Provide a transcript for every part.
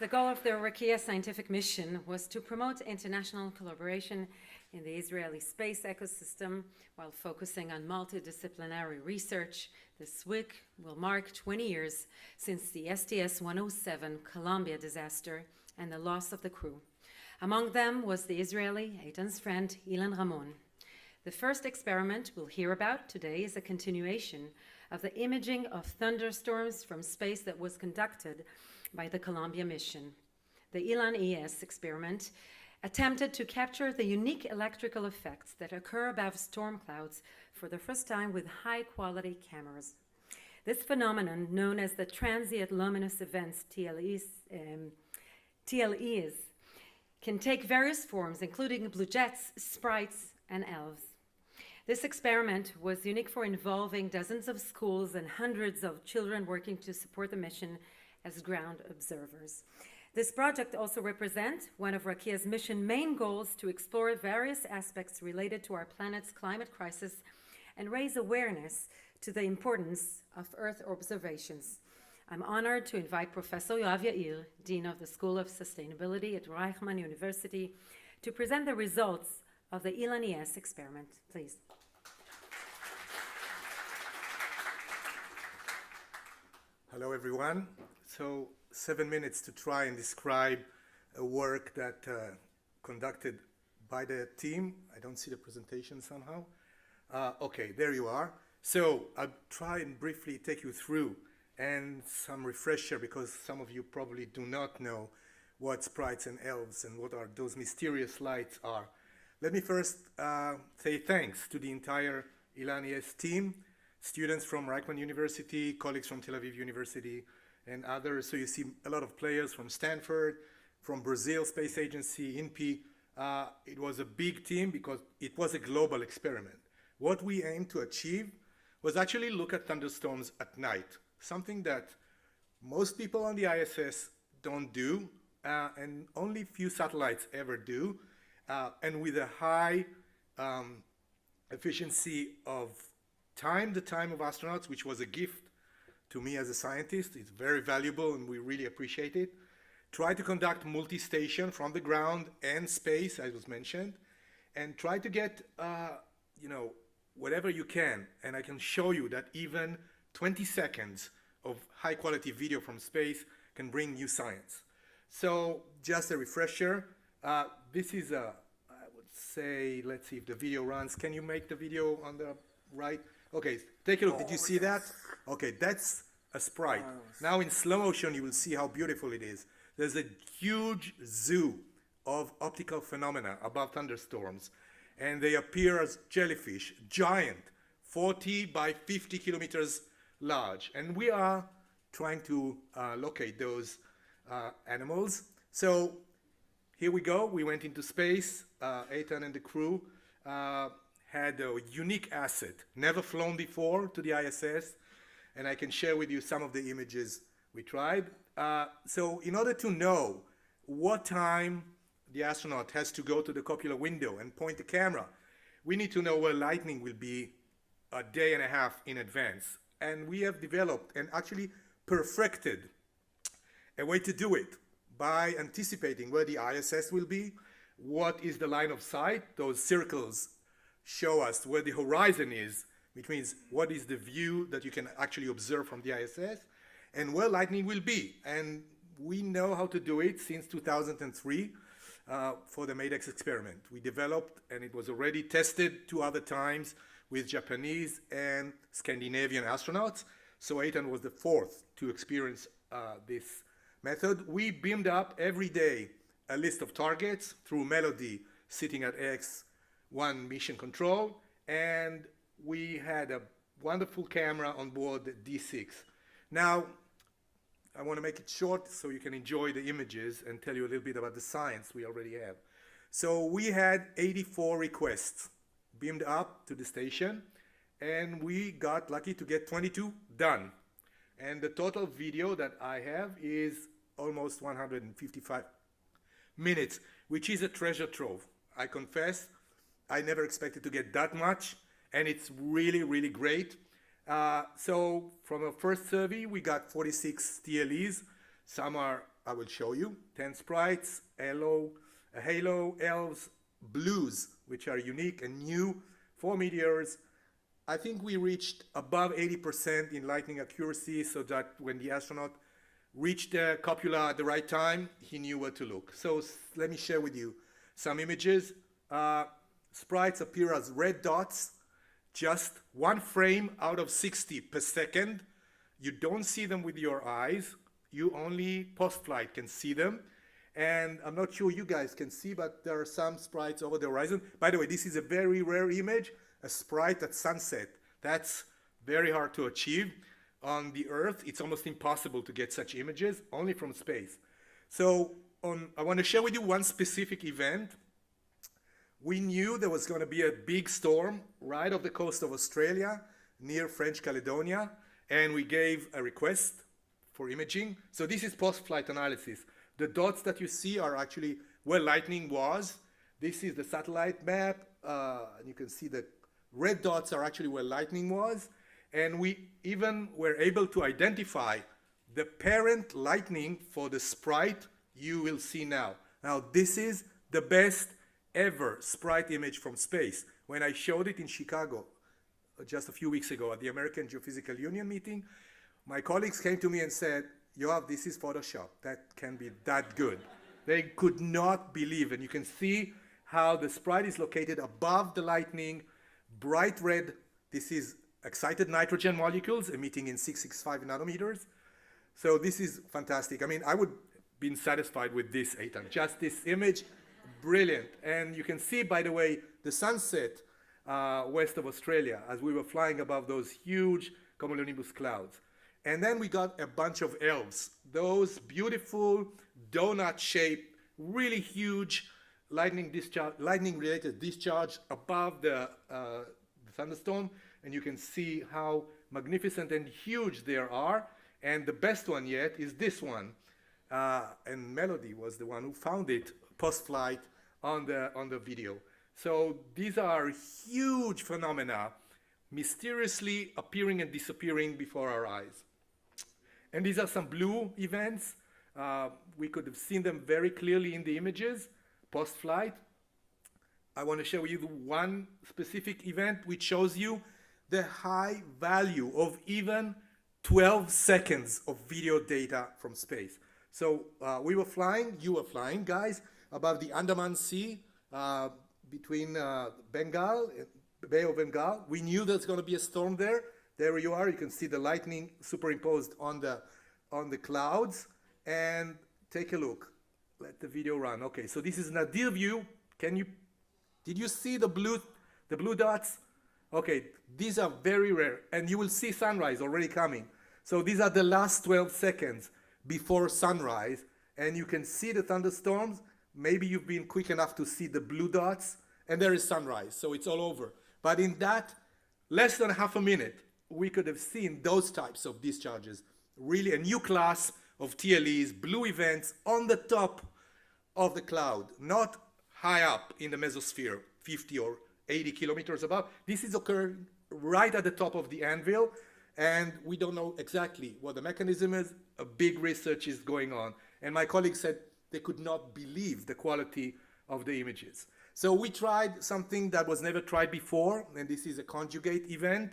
The goal of the Rakia Scientific Mission was to promote international collaboration in the Israeli space ecosystem while focusing on multidisciplinary research. This week will mark 20 years since the STS-107 Columbia disaster and the loss of the crew. Among them was the Israeli Eitan's friend Ilan Ramon. The first experiment we'll hear about today is a continuation of the imaging of thunderstorms from space that was conducted by the Columbia mission. The ILAN-ES experiment attempted to capture the unique electrical effects that occur above storm clouds for the first time with high-quality cameras. This phenomenon, known as the transient luminous events, TLEs, can take various forms, including blue jets, sprites, and elves. This experiment was unique for involving dozens of schools and hundreds of children working to support the mission as ground observers. This project also represents one of Rakia's mission main goals to explore various aspects related to our planet's climate crisis and raise awareness to the importance of Earth observations. I'm honored to invite Professor Yoav Yair, Dean of the School of Sustainability at Reichman University, to present the results of the ILAN-ES experiment. Please. Hello, everyone. So 7 minutes to try and describe a work that conducted by the team. I don't see the presentation somehow. Okay, there you are. So I'll try and briefly take you through and some refresher, because some of you probably do not know what sprites and elves and what are those mysterious lights are. Let me first say thanks to the entire ILAN-ES team, students from Reichman University, colleagues from Tel Aviv University, and others. So you see a lot of players from Stanford, from Brazil Space Agency, INPI. It was a big team because it was a global experiment. What we aimed to achieve was actually look at thunderstorms at night, something that most people on the ISS don't do, and only few satellites ever do, and with a high efficiency of time, the time of astronauts, which was a gift to me as a scientist. It's very valuable and we really appreciate it. Try to conduct multi-station from the ground and space, as was mentioned, and try to get, whatever you can. And I can show you that even 20 seconds of high quality video from space can bring new science. So just a refresher, this is I would say, let's see if the video runs. Can you make the video on the right? Okay, take a look. Did you see that? Okay, that's a sprite. Now in slow motion, you will see how beautiful it is. There's a huge zoo of optical phenomena above thunderstorms, and they appear as jellyfish, giant, 40 by 50 kilometers large. And we are trying to locate those animals. So here we go. We went into space. Eitan and the crew had a unique asset, never flown before to the ISS, and I can share with you some of the images we tried. So in order to know what time the astronaut has to go to the cupola window and point the camera, we need to know where lightning will be a day and a half in advance. And we have developed and actually perfected a way to do it by anticipating where the ISS will be, what is the line of sight, those circles show us where the horizon is, which means what is the view that you can actually observe from the ISS, and where lightning will be. And we know how to do it since 2003 for the MADEX experiment. We developed, and it was already tested 2 other times with Japanese and Scandinavian astronauts. So Eitan was the 4th to experience this method. We beamed up every day a list of targets through Melody sitting at X1 mission control, and we had a wonderful camera on board the D6. Now, I want to make it short so you can enjoy the images and tell you a little bit about the science we already have. So we had 84 requests beamed up to the station, and we got lucky to get 22 done. And the total video that I have is almost 155 minutes, which is a treasure trove. I confess, I never expected to get that much, and it's really, really great. So from our first survey, we got 46 TLEs. Some are, I will show you, 10 sprites, halo, elves, blues, which are unique and new for meteors. I think we reached above 80% in lightning accuracy, so that when the astronaut reached the copula at the right time, he knew where to look. So let me share with you some images. Sprites appear as red dots, just one frame out of 60 per second. You don't see them with your eyes. You only post-flight can see them. And I'm not sure you guys can see, but there are some sprites over the horizon. By the way, this is a very rare image, a sprite at sunset. That's very hard to achieve. On the Earth, it's almost impossible to get such images, only from space. So I want to share with you one specific event. We knew there was going to be a big storm right off the coast of Australia, near French Caledonia, and we gave a request for imaging. So this is post-flight analysis. The dots that you see are actually where lightning was. This is the satellite map, and you can see the red dots are actually where lightning was. And we even were able to identify the parent lightning for the sprite you will see now. Now, this is the best ever sprite image from space. When I showed it in Chicago just a few weeks ago at the American Geophysical Union meeting, my colleagues came to me and said, Yoav, this is Photoshop. That can be that good. They could not believe, and you can see how the sprite is located above the lightning, bright red. This is excited nitrogen molecules emitting in 665 nanometers. So this is fantastic. I mean, I would have been satisfied with this, Eitan. Just this image, brilliant. And you can see, by the way, the sunset west of Australia as we were flying above those huge cumulonimbus clouds. And then we got a bunch of elves, those beautiful donut-shaped, really huge lightning-related discharge above the thunderstorm. And you can see how magnificent and huge they are. And the best one yet is this one. And Melody was the one who found it post-flight on the video. So these are huge phenomena, mysteriously appearing and disappearing before our eyes. And these are some blue events. We could have seen them very clearly in the images post-flight. I want to show you one specific event which shows you the high value of even 12 seconds of video data from space. So we were flying, you were flying, guys, above the Andaman Sea between Bengal, Bay of Bengal. We knew there's going to be a storm there. There you are. You can see the lightning superimposed on the clouds. And take a look. Let the video run. Okay, so this is nadir view. Did you see the blue dots? Okay, these are very rare, and you will see sunrise already coming. So these are the last 12 seconds before sunrise, and you can see the thunderstorms. Maybe you've been quick enough to see the blue dots, and there is sunrise, so it's all over. But in that less than half a minute, we could have seen those types of discharges. Really a new class of TLEs, blue events on the top of the cloud, not high up in the mesosphere, 50 or 80 kilometers above. This is occurring right at the top of the anvil, and we don't know exactly what the mechanism is. A big research is going on. And my colleagues said they could not believe the quality of the images. So we tried something that was never tried before, and this is a conjugate event,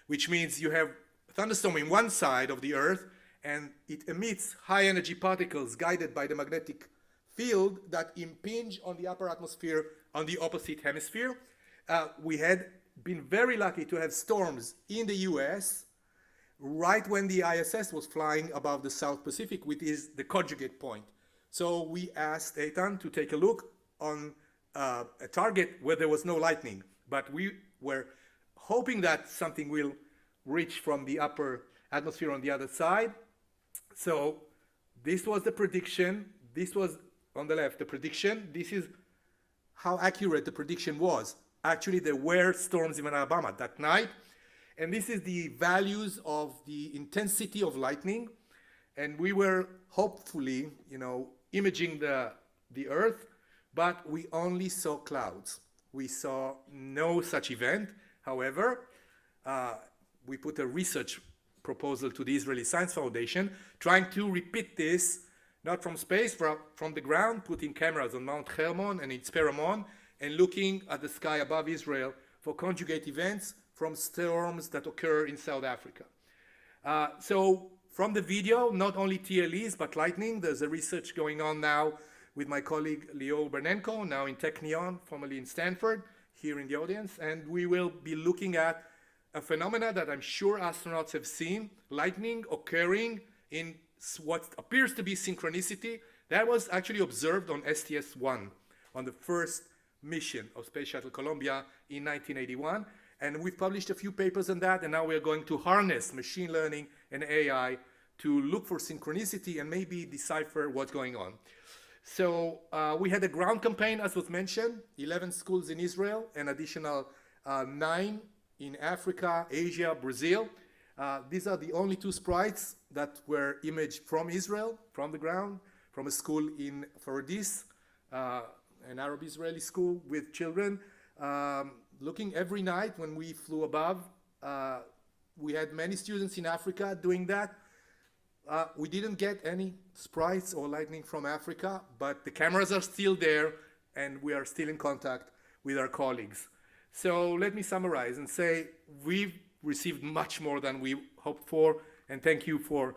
which means you have a thunderstorm in one side of the Earth, and it emits high energy particles guided by the magnetic field that impinge on the upper atmosphere on the opposite hemisphere. We had been very lucky to have storms in the US right when the ISS was flying above the South Pacific, which is the conjugate point. So we asked Eitan to take a look on a target where there was no lightning, but we were hoping that something will reach from the upper atmosphere on the other side. So this was the prediction. This was on the left, the prediction. This is how accurate the prediction was. Actually, there were storms in Alabama that night. And this is the values of the intensity of lightning. And we were hopefully, imaging the Earth, but we only saw clouds. We saw no such event. However, we put a research proposal to the Israeli Science Foundation, trying to repeat this, not from space, from the ground, putting cameras on Mount Hermon and its Paramon, and looking at the sky above Israel for conjugate events from storms that occur in South Africa. So from the video, not only TLEs, but lightning, there's a research going on now with my colleague Leo Bernenko, now in Technion, formerly in Stanford, here in the audience, and we will be looking at a phenomena that I'm sure astronauts have seen, lightning occurring in what appears to be synchronicity. That was actually observed on STS-1, on the first mission of Space Shuttle Columbia in 1981. And we've published a few papers on that, and now we're going to harness machine learning and AI to look for synchronicity and maybe decipher what's going on. So we had a ground campaign, as was mentioned, 11 schools in Israel, an additional 9 in Africa, Asia, Brazil. These are the only 2 sprites that were imaged from Israel, from the ground, from a school in Faradis, an Arab-Israeli school with children. Looking every night when we flew above. We had many students in Africa doing that. We didn't get any sprites or lightning from Africa, but the cameras are still there, and we are still in contact with our colleagues. So let me summarize and say we've received much more than we hoped for, and thank you for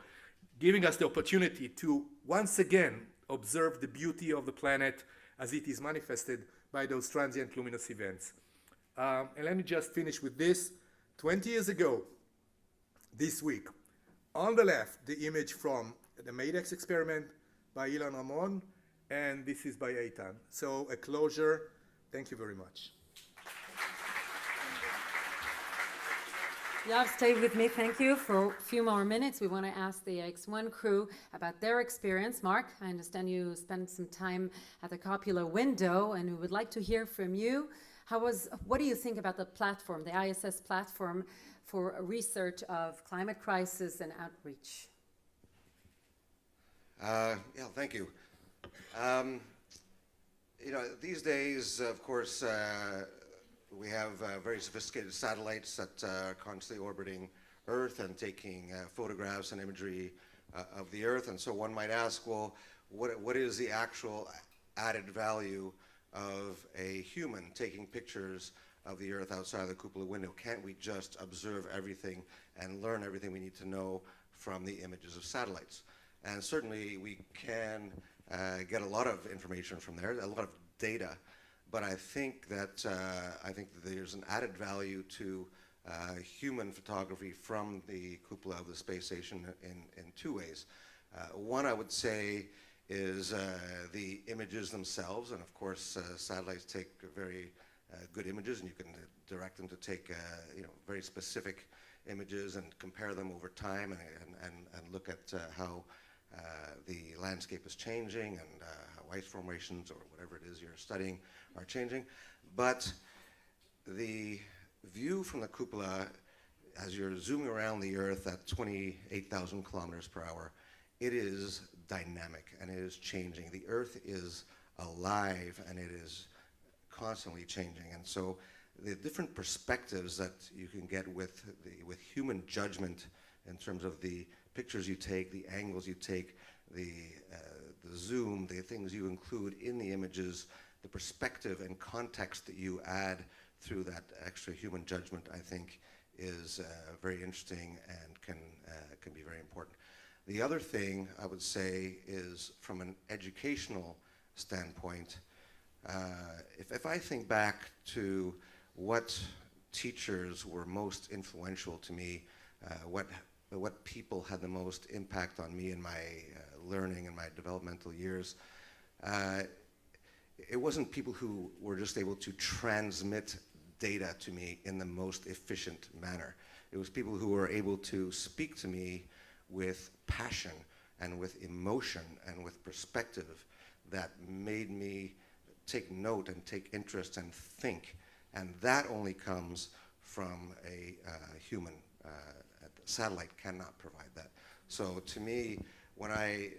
giving us the opportunity to once again observe the beauty of the planet as it is manifested by those transient luminous events. And let me just finish with this. 20 years ago, this week, on the left, the image from the MADEX experiment by Ilan Ramon, and this is by Eitan. So a closure. Thank you very much. Yoav, stay with me. Thank you. For a few more minutes, we want to ask the X1 crew about their experience. Mark, I understand you spent some time at the Copula window, and we would like to hear from you. What do you think about the platform, the ISS platform for research of climate crisis and outreach? Thank you. These days, of course, we have very sophisticated satellites that are constantly orbiting Earth and taking photographs and imagery of the Earth. And so one might ask, well, what is the actual added value of a human taking pictures of the Earth outside the cupola window? Can't we just observe everything and learn everything we need to know from the images of satellites? And certainly we can get a lot of information from there, a lot of data. But I think that there's an added value to human photography from the cupola of the space station in 2 ways. One, I would say, is the images themselves, and of course satellites take very good images, and you can direct them to take very specific images and compare them over time and look at how the landscape is changing and how ice formations or whatever it is you're studying are changing. But the view from the cupola, as you're zooming around the Earth at 28,000 kilometers per hour, it is dynamic and it is changing. The Earth is alive and it is constantly changing. And so the different perspectives that you can get with human judgment in terms of the pictures you take, the angles you take, the zoom, the things you include in the images, the perspective and context that you add through that extra human judgment, I think, is very interesting and can be very important. The other thing I would say is, from an educational standpoint, if I think back to what teachers were most influential to me, what people had the most impact on me in my learning and my developmental years, it wasn't people who were just able to transmit data to me in the most efficient manner. It was people who were able to speak to me with passion and with emotion and with perspective that made me take note and take interest and think. And that only comes from a human. A satellite cannot provide that. So to me, when I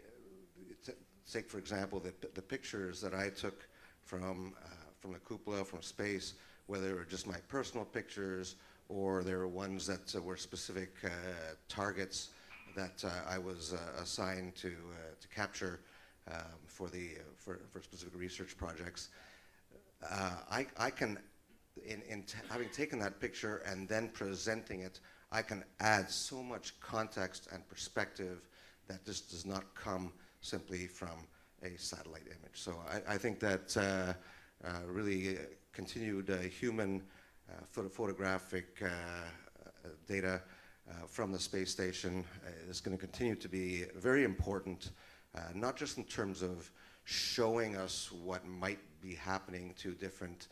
take, for example, the pictures that I took from the cupola, from space, whether they were just my personal pictures or there were ones that were specific targets that I was assigned to capture for specific research projects. I can, having taken that picture and then presenting it, I can add so much context and perspective that just does not come simply from a satellite image. So I think that really continued human photographic data from the space station is going to continue to be very important, not just in terms of showing us what might be happening to different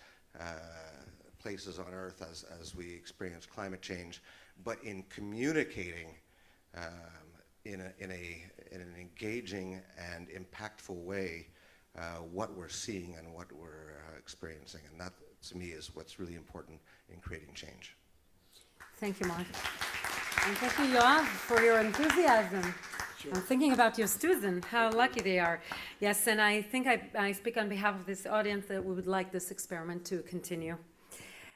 places on Earth as we experience climate change, but in communicating in an engaging and impactful way what we're seeing and what we're experiencing. And that, to me, is what's really important in creating change. Thank you, Mark. And thank you, Yoav, for your enthusiasm. Sure. I'm thinking about your students, how lucky they are. Yes, and I think I speak on behalf of this audience that we would like this experiment to continue.